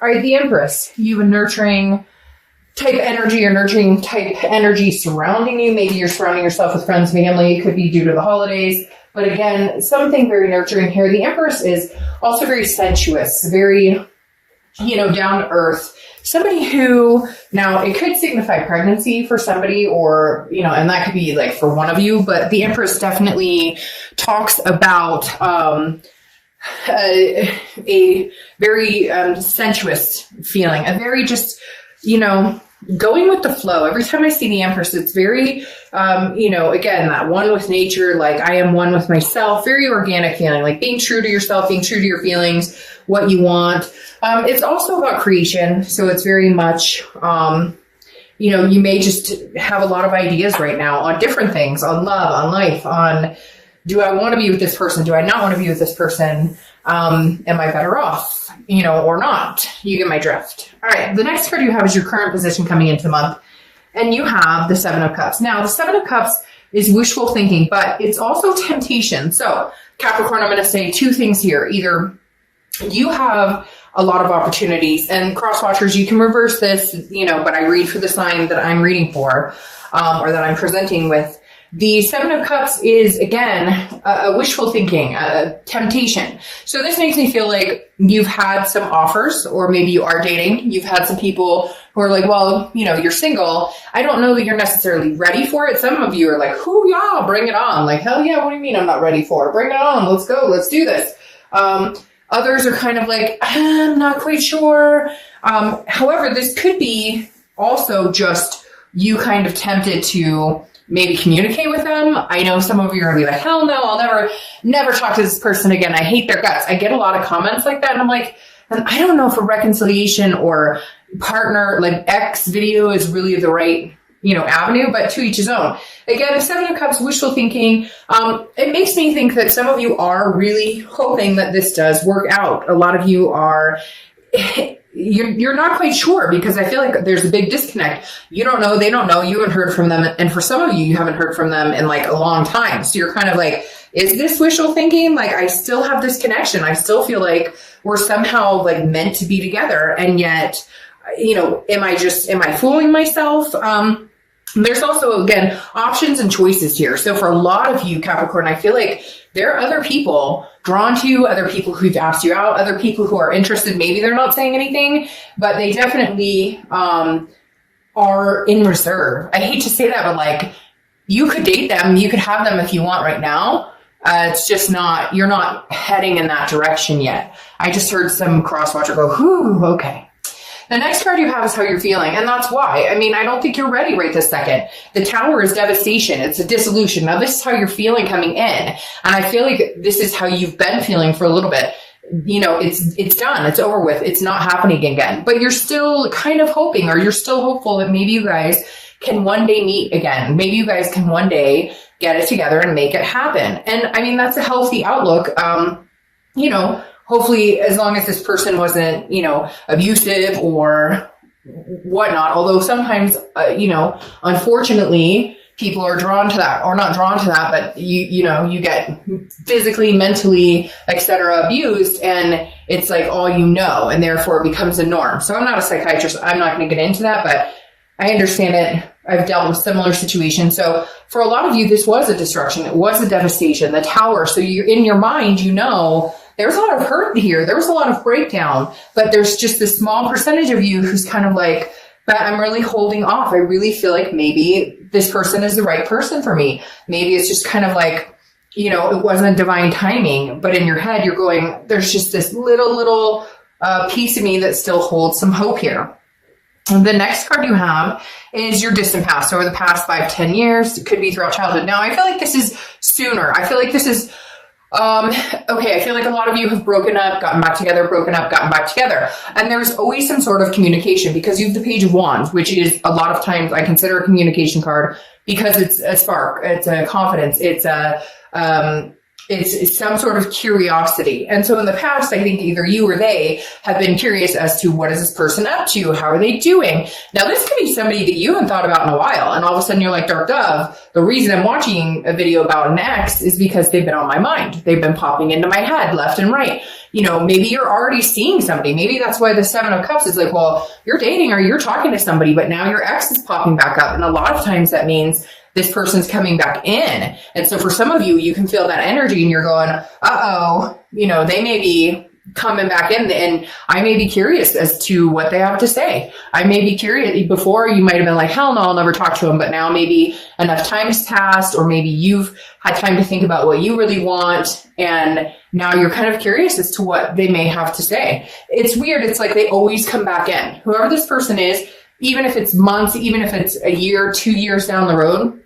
All right, the Empress. You have a nurturing type energy or nurturing type energy surrounding you. Maybe you're surrounding yourself with friends, family. It could be due to the holidays. But again, something very nurturing here. The Empress is also very sensuous, very, down to earth. Somebody who, now it could signify pregnancy for somebody or, and that could be like for one of you, but the Empress definitely talks about a very sensuous feeling, a very just, going with the flow. Every time I see the Empress, it's very, again, that one with nature, like I am one with myself, very organic feeling, like being true to yourself, being true to your feelings, what you want. It's also about creation. So it's very much, you may just have a lot of ideas right now on different things, on love, on life, on do I want to be with this person? Do I not want to be with this person? Am I better off, or not? You get my drift. All right. The next card you have is your current position coming into the month. And you have the Seven of Cups. Now, the Seven of Cups is wishful thinking, but it's also temptation. So, Capricorn, I'm going to say two things here. Either you have a lot of opportunities, and cross watchers, you can reverse this, but I read for the sign that I'm reading for, or that I'm presenting with. The Seven of Cups is, again, a wishful thinking, a temptation. So this makes me feel like you've had some offers, or maybe you are dating. You've had some people who are like, well, you're single. I don't know that you're necessarily ready for it. Some of you are like, hoo, yeah, bring it on. Like, hell yeah, what do you mean I'm not ready for it? Bring it on. Let's go. Let's do this. Others are kind of like, I'm not quite sure. However, this could be also just you kind of tempted to maybe communicate with them. I know some of you are going to be like, hell no, I'll never talk to this person again. I hate their guts. I get a lot of comments like that. And I'm like, and I don't know if a reconciliation or partner, like ex video is really the right, avenue, but to each his own. Again, the Seven of Cups, wishful thinking. It makes me think that some of you are really hoping that this does work out. A lot of you are, you're not quite sure, because I feel like there's a big disconnect. You don't know, they don't know, you haven't heard from them. And for some of you, you haven't heard from them in like a long time. So you're kind of like, is this wishful thinking? Like, I still have this connection. I still feel like we're somehow like meant to be together. And yet, am I fooling myself? There's also, again, options and choices here. So for a lot of you, Capricorn, I feel like there are other people drawn to you, other people who've asked you out, other people who are interested. Maybe they're not saying anything, but they definitely are in reserve. I hate to say that, but like, you could date them, you could have them if you want right now. It's just not, you're not heading in that direction yet. I just heard some crosswatcher go, whew, okay. The next card you have is how you're feeling, and that's why. I mean, I don't think you're ready right this second. The Tower is devastation. It's a dissolution. Now, this is how you're feeling coming in, and I feel like this is how you've been feeling for a little bit. It's done. It's over with. It's not happening again. But you're still kind of hoping, or you're still hopeful that maybe you guys can one day meet again. Maybe you guys can one day get it together and make it happen. And I mean, that's a healthy outlook. Hopefully, as long as this person wasn't, abusive or whatnot. Although sometimes, unfortunately, people are drawn to that, or not drawn to that, but you get physically, mentally, etc. abused, and it's like all and therefore it becomes a norm. So I'm not a psychiatrist. I'm not going to get into that, but I understand it. I've dealt with similar situations. So for a lot of you, this was a destruction. It was a devastation, the Tower. So you're in your mind, there's a lot of hurt here. There was a lot of breakdown, but there's just this small percentage of you who's kind of like, but I'm really holding off. I really feel like maybe this person is the right person for me. Maybe it's just kind of like, it wasn't divine timing, but in your head, you're going, there's just this little piece of me that still holds some hope here. And the next card you have is your distant past. So over the past 5-10 years, it could be throughout childhood. Now, I feel like this is sooner. I feel like this is I feel like a lot of you have broken up, gotten back together, broken up, gotten back together. And there's always some sort of communication, because you have the Page of Wands, which is a lot of times I consider a communication card, because it's a spark, it's a confidence, it's a It's some sort of curiosity. And so in the past, I think either you or they have been curious as to what is this person up to? How are they doing? Now, this could be somebody that you haven't thought about in a while. And all of a sudden you're like, Dark Dove, the reason I'm watching a video about an ex is because they've been on my mind. They've been popping into my head left and right. You know, maybe you're already seeing somebody. Maybe that's why the 7 of Cups is like, well, you're dating or you're talking to somebody, but now your ex is popping back up. And a lot of times that means this person's coming back in. And so for some of you, you can feel that energy and you're going, uh-oh, you know, they may be coming back in, and I may be curious as to what they have to say. I may be curious. Before, you might have been like, hell no, I'll never talk to them. But now maybe enough time has passed, or maybe you've had time to think about what you really want. And now you're kind of curious as to what they may have to say. It's weird. It's like they always come back in. Whoever this person is, even if it's months, even if it's a year, 2 years down the road,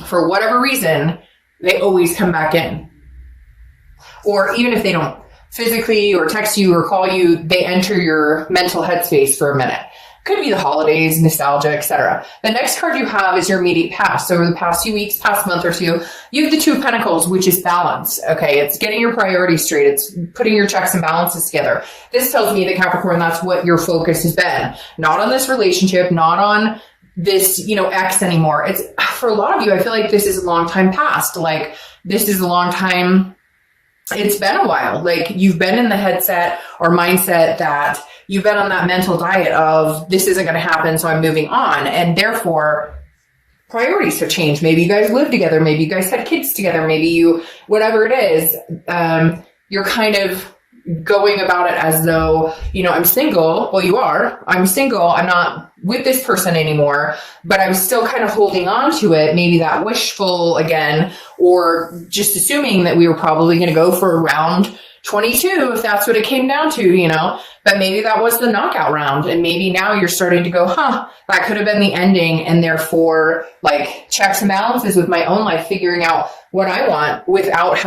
for whatever reason, they always come back in. Or even if they don't physically or text you or call you, they enter your mental headspace for a minute. Could be the holidays, nostalgia, etc. The next card you have is your immediate past. So over the past few weeks, past month or two, you have the 2 of Pentacles, which is balance. Okay, it's getting your priorities straight. It's putting your checks and balances together. This tells me that Capricorn, that's what your focus has been. Not on this relationship, not on this, you know, ex anymore. It's for a lot of you, I feel like this is a long time past. Like this is a long time. It's been a while. Like you've been in the headset or mindset that you've been on that mental diet of this isn't going to happen, so I'm moving on. And therefore, priorities have changed. Maybe you guys live together. Maybe you guys had kids together. Maybe you, whatever it is, you're kind of going about it as though, you know, I'm single. Well, you are. I'm single. I'm not with this person anymore, but I'm still kind of holding on to it. Maybe that wishful again, or just assuming that we were probably going to go for round 22, if that's what it came down to, you know, but maybe that was the knockout round. And maybe now you're starting to go, that could have been the ending. And therefore, like, checks and balances with my own life, figuring out what I want without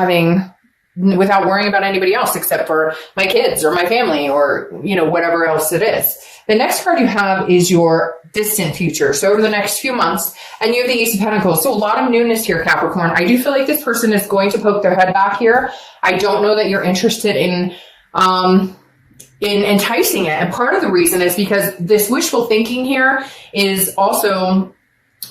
worrying about anybody else except for my kids or my family or, you know, whatever else it is. The next card you have is your distant future. So over the next few months, and you have the Ace of Pentacles. So a lot of newness here, Capricorn. I do feel like this person is going to poke their head back here. I don't know that you're interested in enticing it. And part of the reason is because this wishful thinking here is also,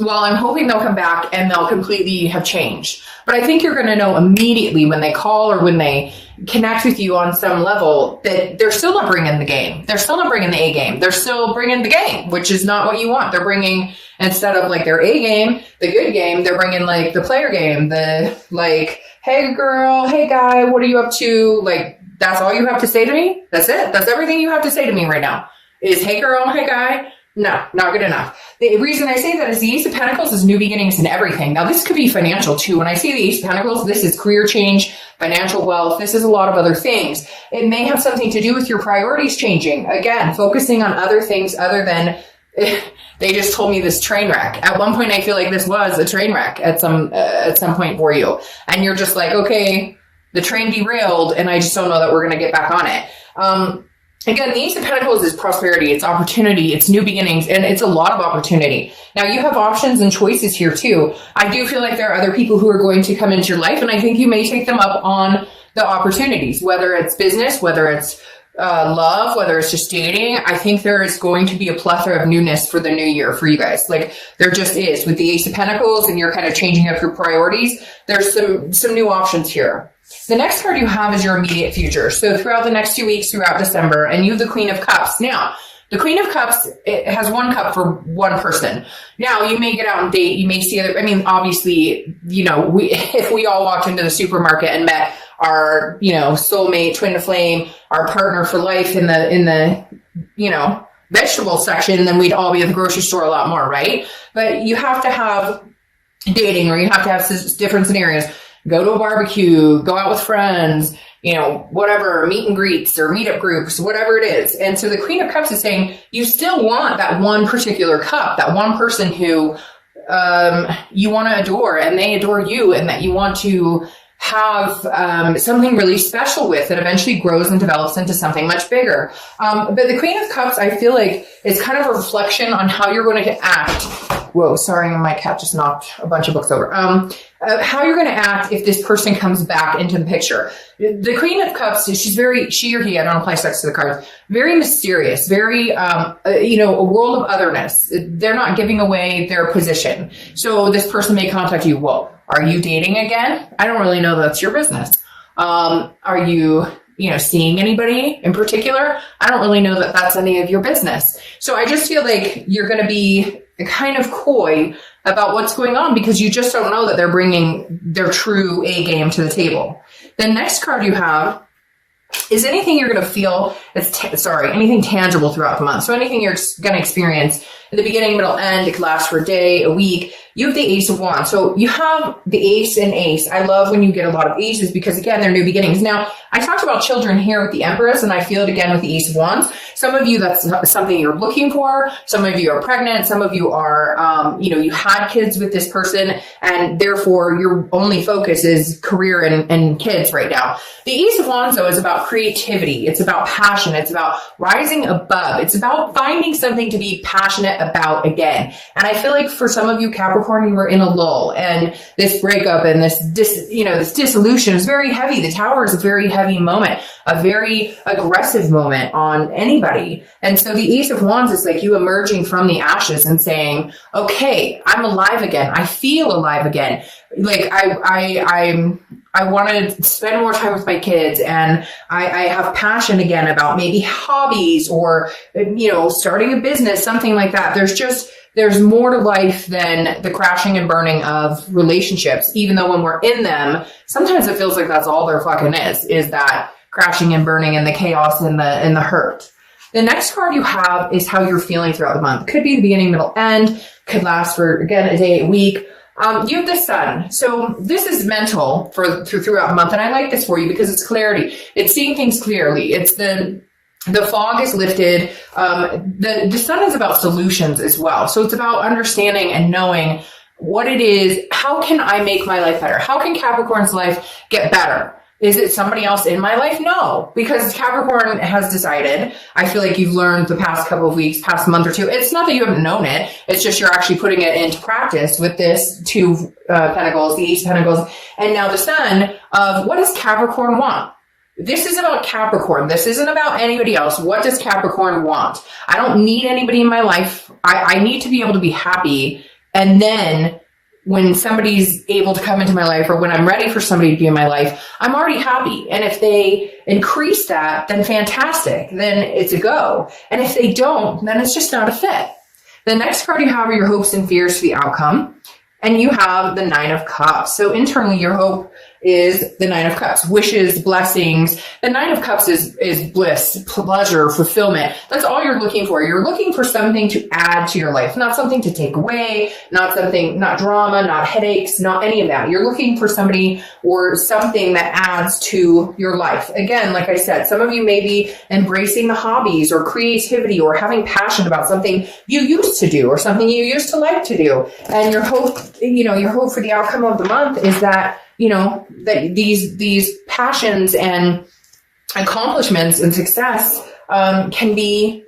well, I'm hoping they'll come back and they'll completely have changed. But I think you're going to know immediately when they call or when they connect with you on some level that they're still not bringing the game. They're still not bringing the A game. They're still bringing the game, which is not what you want. They're bringing, instead of like their A game, the good game, they're bringing like the player game, the like, hey girl, hey guy, what are you up to? Like, that's all you have to say to me? That's it? That's everything you have to say to me right now is, hey girl, hey guy. No, not good enough. The reason I say that is the Ace of Pentacles is new beginnings in everything. Now, this could be financial too. When I see the Ace of Pentacles, this is career change, financial wealth. This is a lot of other things. It may have something to do with your priorities changing. Again, focusing on other things other than they just told me this train wreck. At one point, I feel like this was a train wreck at some point for you. And you're just like, okay, the train derailed and I just don't know that we're going to get back on it. Again, the Ace of Pentacles is prosperity, it's opportunity, it's new beginnings, and it's a lot of opportunity. Now, you have options and choices here, too. I do feel like there are other people who are going to come into your life, and I think you may take them up on the opportunities, whether it's business, whether it's love, whether it's just dating. I think there is going to be a plethora of newness for the new year for you guys. Like, there just is. With the Ace of Pentacles, and you're kind of changing up your priorities, there's some new options here. The next card you have is your immediate future. So throughout the next 2 weeks, throughout December, and you have the Queen of Cups. Now, the Queen of Cups, it has one cup for one person. Now, you may get out and date. You may see other, I mean, obviously, you know, if we all walked into the supermarket and met our, you know, soulmate, twin flame, our partner for life in the, you know, vegetable section, then we'd all be at the grocery store a lot more, right? But you have to have dating, or you have to have different scenarios. Go to a barbecue, go out with friends, you know, whatever, meet and greets or meetup groups, whatever it is. And so the Queen of Cups is saying you still want that one particular cup, that one person who you want to adore and they adore you, and that you want to have something really special with that eventually grows and develops into something much bigger. But the Queen of Cups, I feel like, is kind of a reflection on how you're going to act Whoa, sorry, my cat just knocked a bunch of books over. How you're going to act if this person comes back into the picture. The Queen of Cups, she or he, I don't apply sex to the cards, very mysterious, very, a world of otherness. They're not giving away their position. So this person may contact you. Well, are you dating again? I don't really know that's your business. Are you seeing anybody in particular? I don't really know that that's any of your business. So I just feel like you're going to be kind of coy about what's going on because you just don't know that they're bringing their true A game to the table. The next card you have is anything you're going to feel, anything tangible throughout the month. So anything you're going to experience at the beginning, middle, end, it could last for a day, a week. You have the Ace of Wands. So you have the Ace and Ace. I love when you get a lot of Aces because, again, they're new beginnings. Now, I talked about children here with the Empress, and I feel it again with the Ace of Wands. Some of you, that's something you're looking for. Some of you are pregnant. Some of you are, you had kids with this person, and therefore your only focus is career and kids right now. The Ace of Wands, though, is about creativity. It's about passion. It's about rising above. It's about finding something to be passionate about again. And I feel like for some of you, Capricorn, you were in a lull, and this breakup and this dissolution is very heavy. The Tower is a very heavy moment, a very aggressive moment on anybody. And so the Ace of Wands is like you emerging from the ashes and saying, okay, I'm alive again. I feel alive again. Like I want to spend more time with my kids, and I have passion again about maybe hobbies or, starting a business, something like that. There's more to life than the crashing and burning of relationships, even though when we're in them, sometimes it feels like that's all there fucking is that crashing and burning and the chaos and the hurt. The next card you have is how you're feeling throughout the month. Could be the beginning, middle, end, could last for, again, a day, a week. You have the Sun. So this is mental throughout the month. And I like this for you because it's clarity. It's seeing things clearly. It's the fog is lifted. The Sun is about solutions as well. So it's about understanding and knowing what it is. How can I make my life better? How can Capricorn's life get better? Is it somebody else in my life? No, because Capricorn has decided. I feel like you've learned the past couple of weeks, past month or two. It's not that you haven't known it. It's just you're actually putting it into practice with this Two Pentacles, the Ace of Pentacles, and now the Sun of what does Capricorn want? This is about Capricorn. This isn't about anybody else. What does Capricorn want? I don't need anybody in my life. I need to be able to be happy. And then when somebody's able to come into my life or when I'm ready for somebody to be in my life, I'm already happy. And if they increase that, then fantastic. Then it's a go. And if they don't, then it's just not a fit. The next card you have are your hopes and fears for the outcome. And you have the Nine of Cups. So internally, your hope is the Nine of Cups, wishes, blessings. The Nine of Cups is bliss, pleasure, fulfillment. That's all you're looking for. You're looking for something to add to your life, not something to take away, not drama, not headaches, not any of that. You're looking for somebody or something that adds to your life. Again, like I said, some of you may be embracing the hobbies or creativity or having passion about something you used to do or something you used to like to do. And your hope for the outcome of the month is that that these passions and accomplishments and success can be,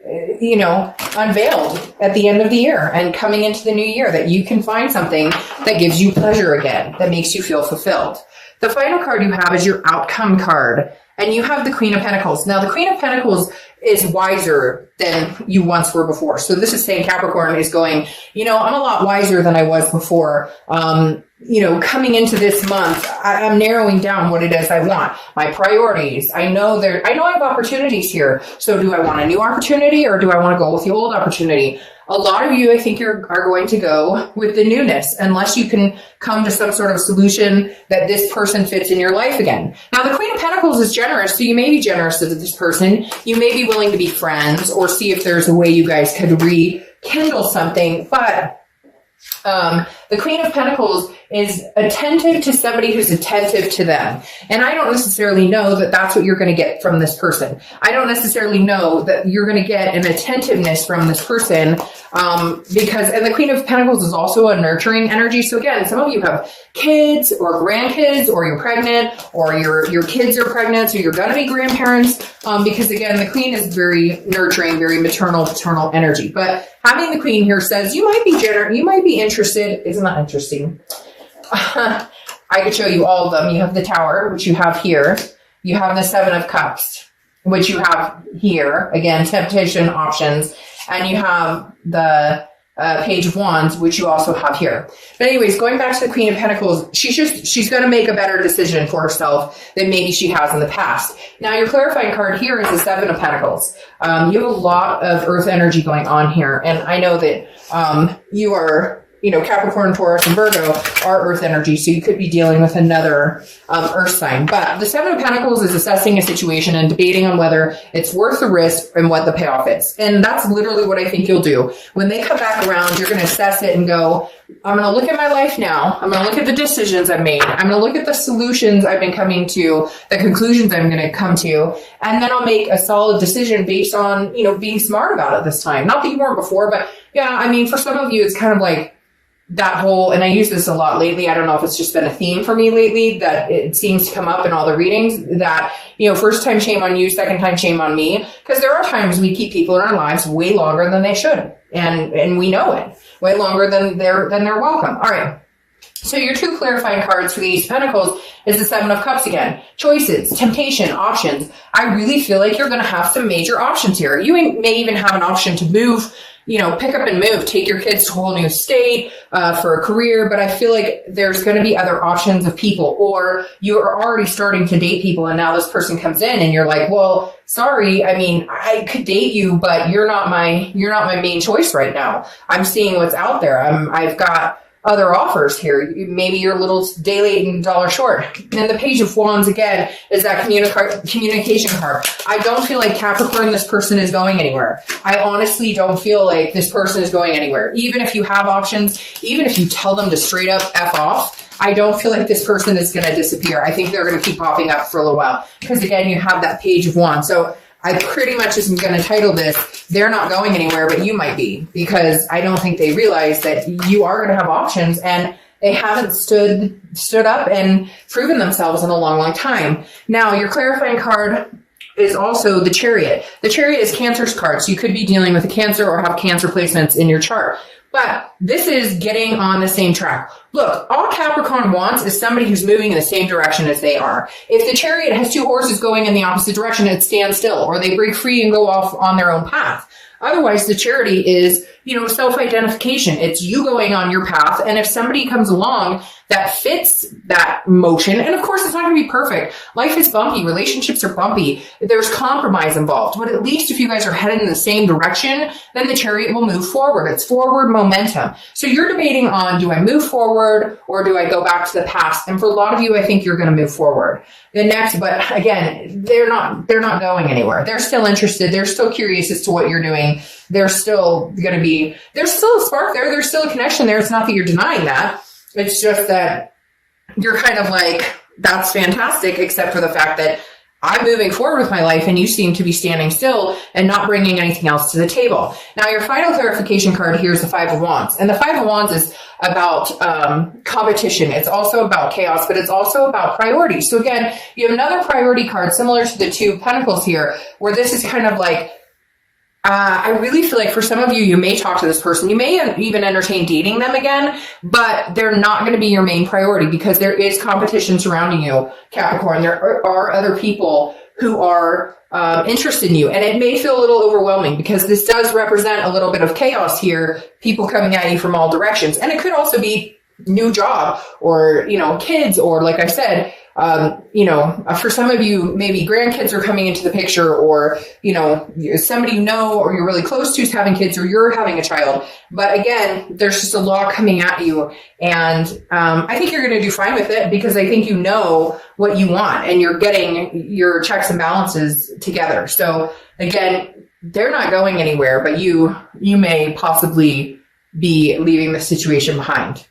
unveiled at the end of the year and coming into the new year, that you can find something that gives you pleasure again, that makes you feel fulfilled. The final card you have is your outcome card, and you have the Queen of Pentacles. Now, the Queen of Pentacles is wiser than you once were before. So this is saying Capricorn is going, I'm a lot wiser than I was before. Coming into this month, I'm narrowing down what it is I want, my priorities. I know I have opportunities here. So do I want a new opportunity or do I want to go with the old opportunity? A lot of you, I think, are going to go with the newness unless you can come to some sort of solution that this person fits in your life again. Now, the Queen of Pentacles is generous, so you may be generous to this person. You may be willing to be friends or see if there's a way you guys could rekindle something. But the Queen of Pentacles is attentive to somebody who's attentive to them. And I don't necessarily know that that's what you're going to get from this person. I don't necessarily know that you're going to get an attentiveness from this person because, and the Queen of Pentacles is also a nurturing energy. So again, some of you have kids or grandkids, or you're pregnant, or your kids are pregnant, so you're going to be grandparents, because again, the Queen is very nurturing, very maternal, paternal energy. But having the Queen here says you might be interested. Isn't that interesting? I could show you all of them. You have the Tower, which you have here. You have the Seven of Cups, which you have here. Again, temptation, options. And you have the Page of Wands, which you also have here. But anyways, going back to the Queen of Pentacles, she's going to make a better decision for herself than maybe she has in the past. Now, your clarifying card here is the Seven of Pentacles. You have a lot of earth energy going on here. And I know that you are, Capricorn, Taurus, and Virgo are earth energy. So you could be dealing with another earth sign. But the Seven of Pentacles is assessing a situation and debating on whether it's worth the risk and what the payoff is. And that's literally what I think you'll do. When they come back around, you're going to assess it and go, I'm going to look at my life now. I'm going to look at the decisions I've made. I'm going to look at the solutions I've been coming to, the conclusions I'm going to come to, and then I'll make a solid decision based on, being smart about it this time. Not that you weren't before, but yeah, I mean, for some of you, it's kind of like, that whole, and I use this a lot lately. I don't know if it's just been a theme for me lately that it seems to come up in all the readings that, first time shame on you, second time shame on me. Because there are times we keep people in our lives way longer than they should. And we know it. Way longer than they're welcome. All right. So your two clarifying cards for the Ace of Pentacles is the Seven of Cups again. Choices, temptation, options. I really feel like you're going to have some major options here. You may even have an option to move, pick up and move, take your kids to a whole new state for a career. But I feel like there's going to be other options of people, or you are already starting to date people. And now this person comes in and you're like, well, sorry. I mean, I could date you, but you're not my main choice right now. I'm seeing what's out there. I've got other offers here. Maybe you're a little day late and dollar short. And the Page of Wands again is that communication card. I don't feel like Capricorn, this person is going anywhere. I honestly don't feel like this person is going anywhere. Even if you have options, even if you tell them to straight up F off, I don't feel like this person is going to disappear. I think they're going to keep popping up for a little while. Because again, you have that Page of Wands. So I pretty much just am going to title this, They're Not Going Anywhere, But You Might Be, because I don't think they realize that you are going to have options and they haven't stood up and proven themselves in a long, long time. Now, your clarifying card is also the Chariot. The Chariot is Cancer's card, so you could be dealing with a Cancer or have Cancer placements in your chart. But this is getting on the same track. Look, all Capricorn wants is somebody who's moving in the same direction as they are. If the Chariot has two horses going in the opposite direction, it stands still, or they break free and go off on their own path. Otherwise, the Charity is, self-identification. It's you going on your path. And if somebody comes along that fits that motion, and of course, it's not going to be perfect. Life is bumpy. Relationships are bumpy. There's compromise involved. But at least if you guys are headed in the same direction, then the Chariot will move forward. It's forward momentum. So you're debating on, do I move forward or do I go back to the past? And for a lot of you, I think you're going to move forward. The next, but again, they're not going anywhere. They're still interested. They're still curious as to what you're doing. There's still a spark there. There's still a connection there. It's not that you're denying that. It's just that you're kind of like, that's fantastic, except for the fact that I'm moving forward with my life and you seem to be standing still and not bringing anything else to the table. Now, your final clarification card here is the Five of Wands. And the Five of Wands is about competition. It's also about chaos, but it's also about priorities. So again, you have another priority card similar to the Two of Pentacles here, where this is kind of like, I really feel like for some of you, you may talk to this person. You may even entertain dating them again, but they're not going to be your main priority because there is competition surrounding you, Capricorn. There are other people who are interested in you, and it may feel a little overwhelming because this does represent a little bit of chaos here, people coming at you from all directions. And it could also be new job or, kids, or like I said, for some of you, maybe grandkids are coming into the picture, or, somebody or you're really close to is having kids, or you're having a child. But again, there's just a lot coming at you. And I think you're going to do fine with it because I think you know what you want and you're getting your checks and balances together. So again, they're not going anywhere, but you may possibly be leaving the situation behind.